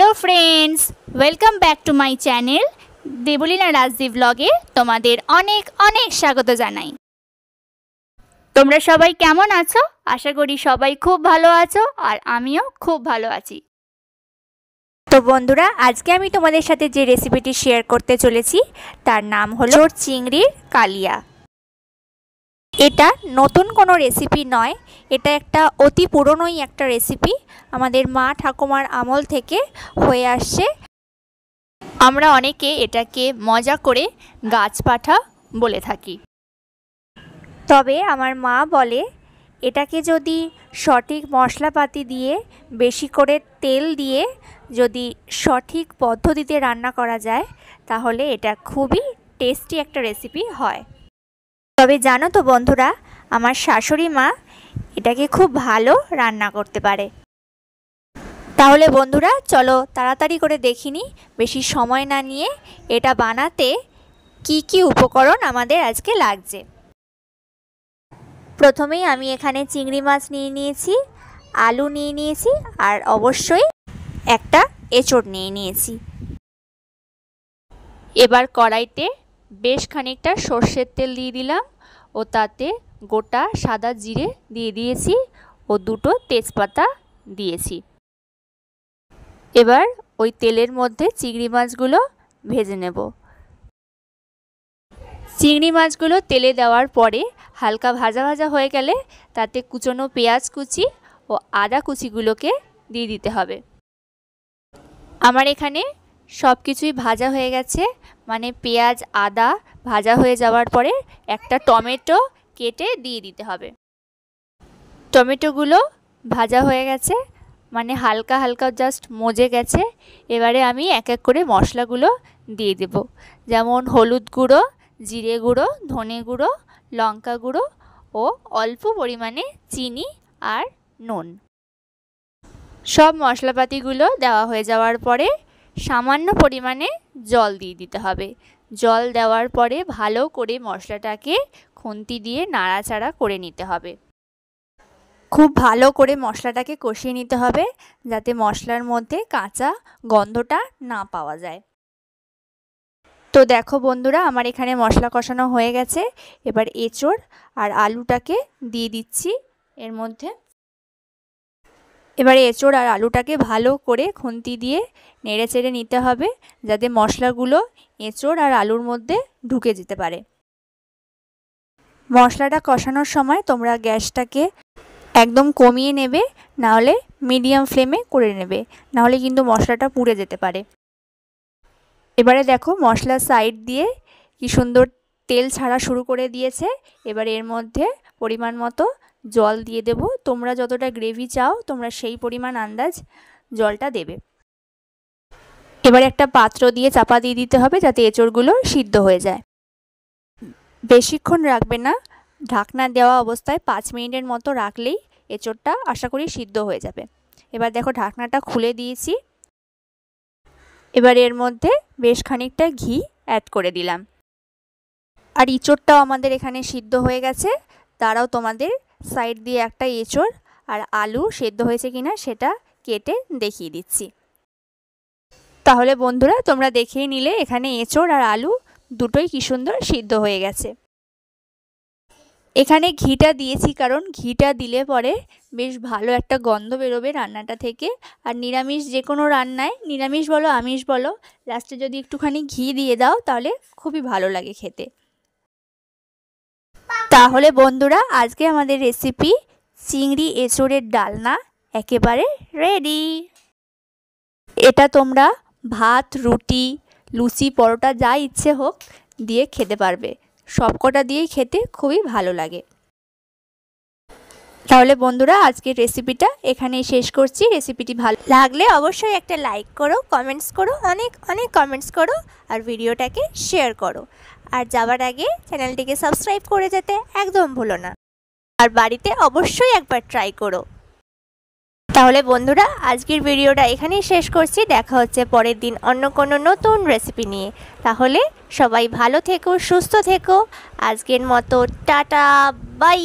Hello friends, welcome back to my channel Debleena Rajdeep ব্লগে তোমাদের অনেক অনেক স্বাগত জানাই। তোমরা সবাই কেমন আছো? আশা করি সবাই খুব ভালো আছো, আর আমিও খুব ভালো আছি। তো বন্ধুরা, আজকে আমি তোমাদের সাথে যে রেসিপিটি শেয়ার করতে চলেছি তার নাম হলো চিংড়ির কালিয়া। এটা নতুন কোনো রেসিপি নয়, এটা একটা অতি পুরনোই একটা রেসিপি, আমাদের মা ঠাকুমার আমল থেকে হয়ে আসছে। আমরা অনেকে এটাকে মজা করে গাছপাঠা বলে থাকি। তবে আমার মা বলে এটাকে যদি সঠিক মশলাপাতি দিয়ে, বেশি করে তেল দিয়ে যদি সঠিক পদ্ধতিতে রান্না করা যায় তাহলে এটা খুবই টেস্টি একটা রেসিপি হয়। তবে জানো তো বন্ধুরা, আমার শাশুড়ি মা এটাকে খুব ভালো রান্না করতে পারে। তাহলে বন্ধুরা চলো তাড়াতাড়ি করে দেখিনি, বেশি সময় না নিয়ে এটা বানাতে কি কি উপকরণ আমাদের আজকে লাগছে। প্রথমেই আমি এখানে চিংড়ি মাছ নিয়ে নিয়েছি, আলু নিয়ে নিয়েছি, আর অবশ্যই একটা এঁচোড় নিয়ে নিয়েছি। এবার কড়াইতে বেশ খানিকটা সর্ষের তেল দিয়ে দিলাম ও তাতে গোটা সাদা জিরে দিয়ে দিয়েছি ও দুটো তেজপাতা দিয়েছি। এবার ওই তেলের মধ্যে চিংড়ি মাছগুলো ভেজে নেব। চিংড়ি মাছগুলো তেলে দেওয়ার পরে হালকা ভাজা ভাজা হয়ে গেলে তাতে কুচনো পেঁয়াজ কুচি ও আদা কুচিগুলোকে দিয়ে দিতে হবে। আমার এখানে সব কিছুই ভাজা হয়ে গেছে, মানে পেঁয়াজ আদা ভাজা হয়ে যাওয়ার পরে একটা টমেটো কেটে দিয়ে দিতে হবে। টমেটোগুলো ভাজা হয়ে গেছে, মানে হালকা হালকা জাস্ট মজে গেছে। এবারে আমি এক এক করে মশলাগুলো দিয়ে দেব, যেমন হলুদ গুঁড়ো, জিরে গুঁড়ো, ধনে গুঁড়ো, লঙ্কা গুঁড়ো ও অল্প পরিমাণে চিনি আর নুন। সব মশলাপাতিগুলো দেওয়া হয়ে যাওয়ার পরে সামান্য পরিমাণে জল দিয়ে দিতে হবে। জল দেওয়ার পরে ভালো করে মশলাটাকে খুন্তি দিয়ে নাড়াচাড়া করে নিতে হবে। খুব ভালো করে মশলাটাকে কষিয়ে নিতে হবে যাতে মশলার মধ্যে কাঁচা গন্ধটা না পাওয়া যায়। তো দেখো বন্ধুরা, আমার এখানে মশলা কষানো হয়ে গেছে। এবার এঁচোড় আর আলুটাকে দিয়ে দিচ্ছি এর মধ্যে। এবারে এঁচোড় আর আলুটাকে ভালো করে খুন্তি দিয়ে নেড়ে চেড়ে নিতে হবে যাতে মশলাগুলো এঁচোড় আর আলুর মধ্যে ঢুকে যেতে পারে। মশলাটা কষানোর সময় তোমরা গ্যাসটাকে একদম কমিয়ে নেবে, নাহলে মিডিয়াম ফ্লেমে করে নেবে, নাহলে কিন্তু মশলাটা পুড়ে যেতে পারে। এবারে দেখো মশলার সাইড দিয়ে কি সুন্দর তেল ছাড়া শুরু করে দিয়েছে। এবার এর মধ্যে পরিমাণ মতো জল দিয়ে দেব। তোমরা যতটা গ্রেভি চাও তোমরা সেই পরিমাণ আন্দাজ জলটা দেবে। এবার একটা পাত্র দিয়ে চাপা দিয়ে দিতে হবে যাতে এঁচোড়গুলো সিদ্ধ হয়ে যায়। বেশিক্ষণ রাখবে না, ঢাকনা দেওয়া অবস্থায় 5 মিনিটের মতো রাখলেই এঁচোড়টা আশা করি সিদ্ধ হয়ে যাবে। এবার দেখো ঢাকনাটা খুলে দিয়েছি। এবার এর মধ্যে বেশ খানিকটা ঘি অ্যাড করে দিলাম। আর এঁচোড়টাও আমাদের এখানে সিদ্ধ হয়ে গেছে। তারাও তোমাদের সাইড দিয়ে একটা এঁচোড় আর আলু সেদ্ধ হয়েছে কিনা সেটা কেটে দেখিয়ে দিচ্ছি। তাহলে বন্ধুরা তোমরা দেখেই নিলে এখানে এঁচোড় আর আলু দুটোই কি সুন্দর সিদ্ধ হয়ে গেছে। এখানে ঘিটা দিয়েছি কারণ ঘিটা দিলে পরে বেশ ভালো একটা গন্ধ বেরোবে রান্নাটা থেকে। আর নিরামিষ যে কোনো রান্নায়, নিরামিষ বলো আমিষ বলো, লাস্টে যদি একটুখানি ঘি দিয়ে দাও তাহলে খুবই ভালো লাগে খেতে। তাহলে বন্ধুরা আজকে আমাদের রেসিপি চিংড়ি এঁচোড়ের ডালনা একেবারে রেডি। এটা তোমরা ভাত, রুটি, লুচি, পরোটা যা ইচ্ছে হোক দিয়ে খেতে পারবে। সবকটা দিয়েই খেতে খুবই ভালো লাগে। তাহলে বন্ধুরা আজকের রেসিপিটা এখানেই শেষ করছি। রেসিপিটি ভালো লাগলে অবশ্যই একটা লাইক করো, কমেন্টস করো, অনেক অনেক কমেন্টস করো, আর ভিডিওটাকে শেয়ার করো। আর যাওয়ার আগে চ্যানেলটিকে সাবস্ক্রাইব করে যেতে একদম ভুলো না। আর বাড়িতে অবশ্যই একবার ট্রাই করো। তাহলে বন্ধুরা আজকের ভিডিওটা এখানেই শেষ করছি। দেখা হচ্ছে পরের দিন অন্য কোনো নতুন রেসিপি নিয়ে। তাহলে সবাই ভালো থেকো, সুস্থ থেকো। আজকের মতো টাটা, বাই।